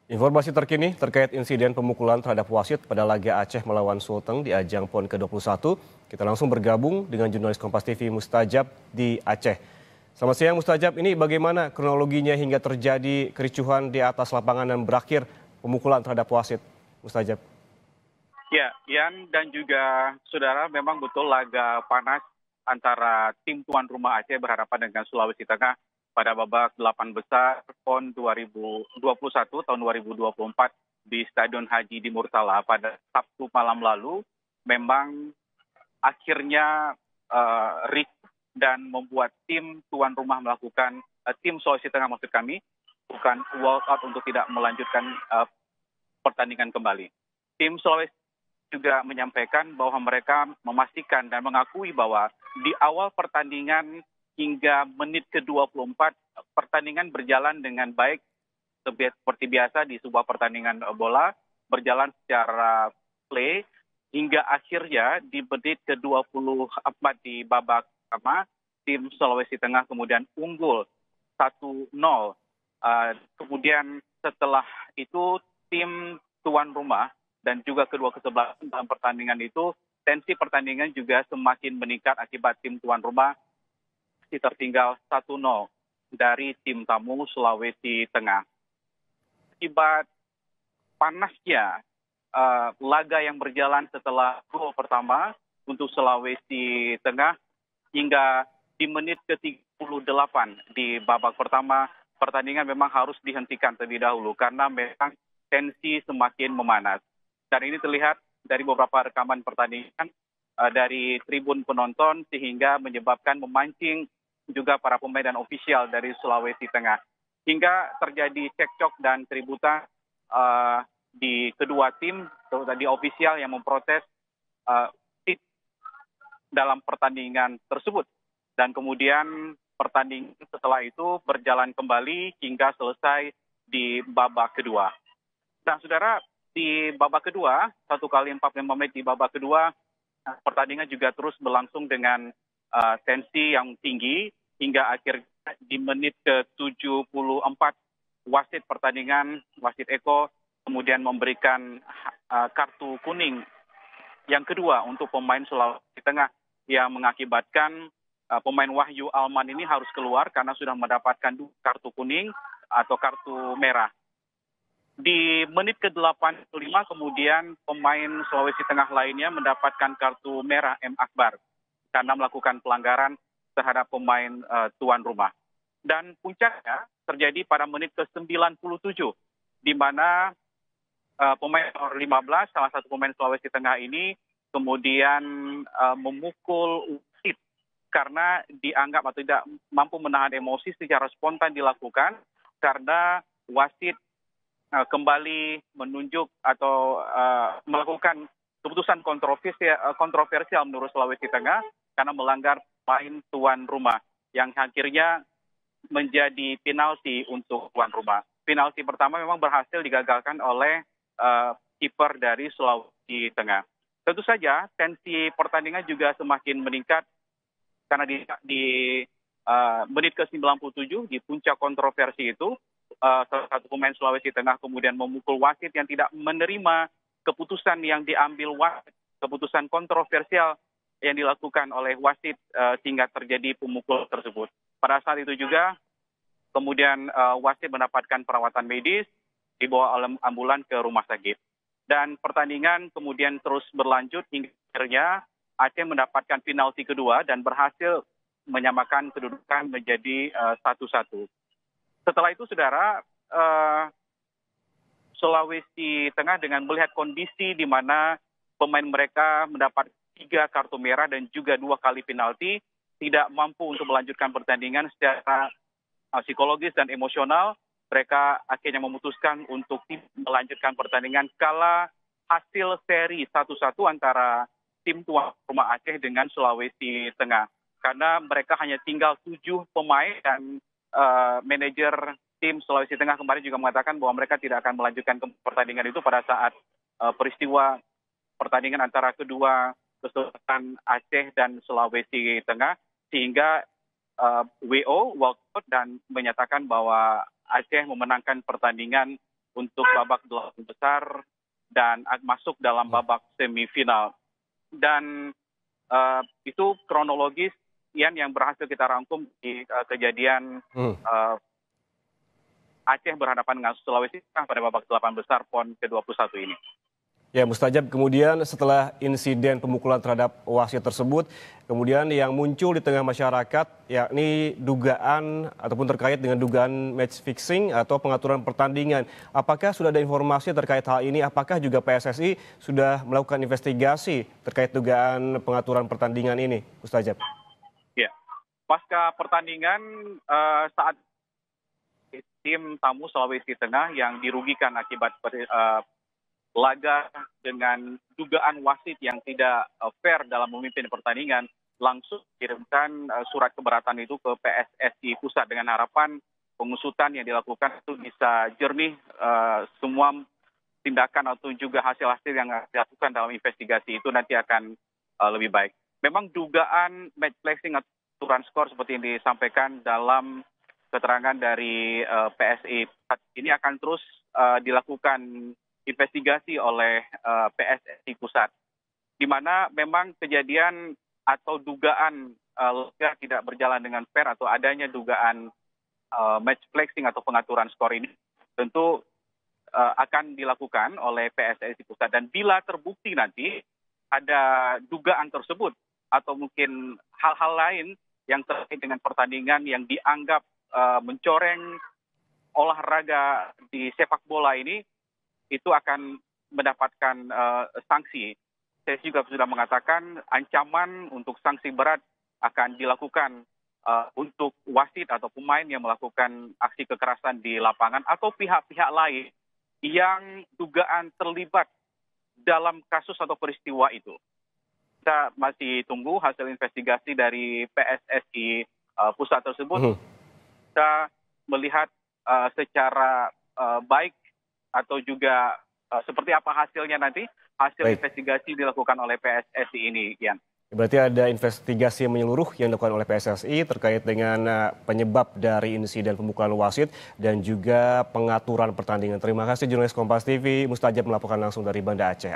Informasi terkini terkait insiden pemukulan terhadap wasit pada laga Aceh melawan Sulteng di ajang PON ke-21. Kita langsung bergabung dengan jurnalis Kompas TV Mustajab di Aceh. Selamat siang Mustajab, ini bagaimana kronologinya hingga terjadi kericuhan di atas lapangan dan berakhir pemukulan terhadap wasit? Mustajab. Ya, Yan dan juga saudara, memang betul laga panas antara tim tuan rumah Aceh berhadapan dengan Sulawesi Tengah pada babak 8 besar PON 2021 tahun 2024 di Stadion Haji di Murtala pada Sabtu malam lalu. Memang akhirnya ricuh dan membuat tim tuan rumah melakukan tim Sulawesi Tengah maksud kami bukan walk out untuk tidak melanjutkan pertandingan kembali. Tim Sulawesi juga menyampaikan bahwa mereka memastikan dan mengakui bahwa di awal pertandingan hingga menit ke-24 pertandingan berjalan dengan baik seperti biasa di sebuah pertandingan bola, berjalan secara play hingga akhirnya di menit ke-24 di babak pertama tim Sulawesi Tengah kemudian unggul 1-0. Kemudian setelah itu tim tuan rumah dan juga kedua kesebelasan dalam pertandingan itu, tensi pertandingan juga semakin meningkat akibat tim tuan rumah masih tertinggal 1-0 dari tim tamu Sulawesi Tengah. Akibat panasnya laga yang berjalan setelah gol pertama untuk Sulawesi Tengah hingga di menit ke-38 di babak pertama, pertandingan memang harus dihentikan terlebih dahulu karena memang tensi semakin memanas. Dan ini terlihat dari beberapa rekaman pertandingan dari tribun penonton sehingga menyebabkan memancing juga para pemain dan ofisial dari Sulawesi Tengah. Hingga terjadi cekcok dan keributan di kedua tim, di ofisial yang memprotes dalam pertandingan tersebut. Dan kemudian pertandingan setelah itu berjalan kembali hingga selesai di babak kedua. Nah, saudara, di babak kedua, 1x45 menit di babak kedua, pertandingan juga terus berlangsung dengan tensi yang tinggi hingga akhirnya di menit ke-74 wasit pertandingan, wasit Eko, kemudian memberikan kartu kuning yang kedua untuk pemain Sulawesi Tengah yang mengakibatkan pemain Wahyu Alman ini harus keluar karena sudah mendapatkan kartu kuning atau kartu merah. Di menit ke-85 kemudian pemain Sulawesi Tengah lainnya mendapatkan kartu merah M. Akbar karena melakukan pelanggaran terhadap pemain tuan rumah. Dan puncaknya terjadi pada menit ke-97 di mana pemain nomor 15, salah satu pemain Sulawesi Tengah ini kemudian memukul wasit karena dianggap atau tidak mampu menahan emosi secara spontan dilakukan karena wasit kembali menunjuk atau melakukan keputusan kontroversial menurut Sulawesi Tengah karena melanggar pemain tuan rumah yang akhirnya menjadi penalti untuk tuan rumah. Penalti pertama memang berhasil digagalkan oleh kiper dari Sulawesi Tengah. Tentu saja tensi pertandingan juga semakin meningkat karena di menit ke-97 di puncak kontroversi itu salah satu pemain Sulawesi Tengah kemudian memukul wasit yang tidak menerima keputusan yang diambil wasit, keputusan kontroversial yang dilakukan oleh wasit sehingga terjadi pemukulan tersebut. Pada saat itu juga kemudian wasit mendapatkan perawatan medis, dibawa oleh ambulan ke rumah sakit. Dan pertandingan kemudian terus berlanjut hingga akhirnya Aceh mendapatkan penalti kedua dan berhasil menyamakan kedudukan menjadi 1-1. Setelah itu, saudara, Sulawesi Tengah dengan melihat kondisi di mana pemain mereka mendapat 3 kartu merah dan juga 2 kali penalti, tidak mampu untuk melanjutkan pertandingan secara psikologis dan emosional, mereka akhirnya memutuskan untuk melanjutkan pertandingan kala hasil seri 1-1 antara tim tuan rumah Aceh dengan Sulawesi Tengah. Karena mereka hanya tinggal 7 pemain dan manajer tim Sulawesi Tengah kemarin juga mengatakan bahwa mereka tidak akan melanjutkan pertandingan itu pada saat peristiwa pertandingan antara kedua kesultanan Aceh dan Sulawesi Tengah, sehingga WO walkout dan menyatakan bahwa Aceh memenangkan pertandingan untuk babak 8 besar dan masuk dalam babak semifinal. Dan itu kronologis yang berhasil kita rangkum di kejadian Aceh berhadapan dengan Sulawesi Tengah pada babak 8 besar PON ke-21 ini. Ya, Mustajab, kemudian setelah insiden pemukulan terhadap wasit tersebut, kemudian yang muncul di tengah masyarakat yakni dugaan ataupun terkait dengan dugaan match fixing atau pengaturan pertandingan. Apakah sudah ada informasi terkait hal ini? Apakah juga PSSI sudah melakukan investigasi terkait dugaan pengaturan pertandingan ini, Mustajab? Ya, pasca pertandingan saat tim tamu Sulawesi Tengah yang dirugikan akibat laga dengan dugaan wasit yang tidak fair dalam memimpin pertandingan, langsung kirimkan surat keberatan itu ke PSSI Pusat dengan harapan pengusutan yang dilakukan itu bisa jernih, semua tindakan atau juga hasil-hasil yang dilakukan dalam investigasi itu nanti akan lebih baik. Memang dugaan match fixing atau aturan skor seperti yang disampaikan dalam keterangan dari PSI ini akan terus dilakukan investigasi oleh PSSI Pusat, di mana memang kejadian atau dugaan laga tidak berjalan dengan fair atau adanya dugaan match fixing atau pengaturan skor ini tentu akan dilakukan oleh PSSI Pusat. Dan bila terbukti nanti ada dugaan tersebut atau mungkin hal-hal lain yang terkait dengan pertandingan yang dianggap mencoreng olahraga di sepak bola ini, itu akan mendapatkan sanksi. Saya juga sudah mengatakan ancaman untuk sanksi berat akan dilakukan untuk wasit atau pemain yang melakukan aksi kekerasan di lapangan atau pihak-pihak lain yang dugaan terlibat dalam kasus atau peristiwa itu. Kita masih tunggu hasil investigasi dari PSSI Pusat tersebut. Kita melihat secara baik atau juga seperti apa hasilnya nanti, hasil investigasi dilakukan oleh PSSI ini, Kian. Berarti ada investigasi menyeluruh yang dilakukan oleh PSSI terkait dengan penyebab dari insiden pemukulan wasit dan juga pengaturan pertandingan. Terima kasih jurnalis Kompas TV, Mustajab melaporkan langsung dari Banda Aceh.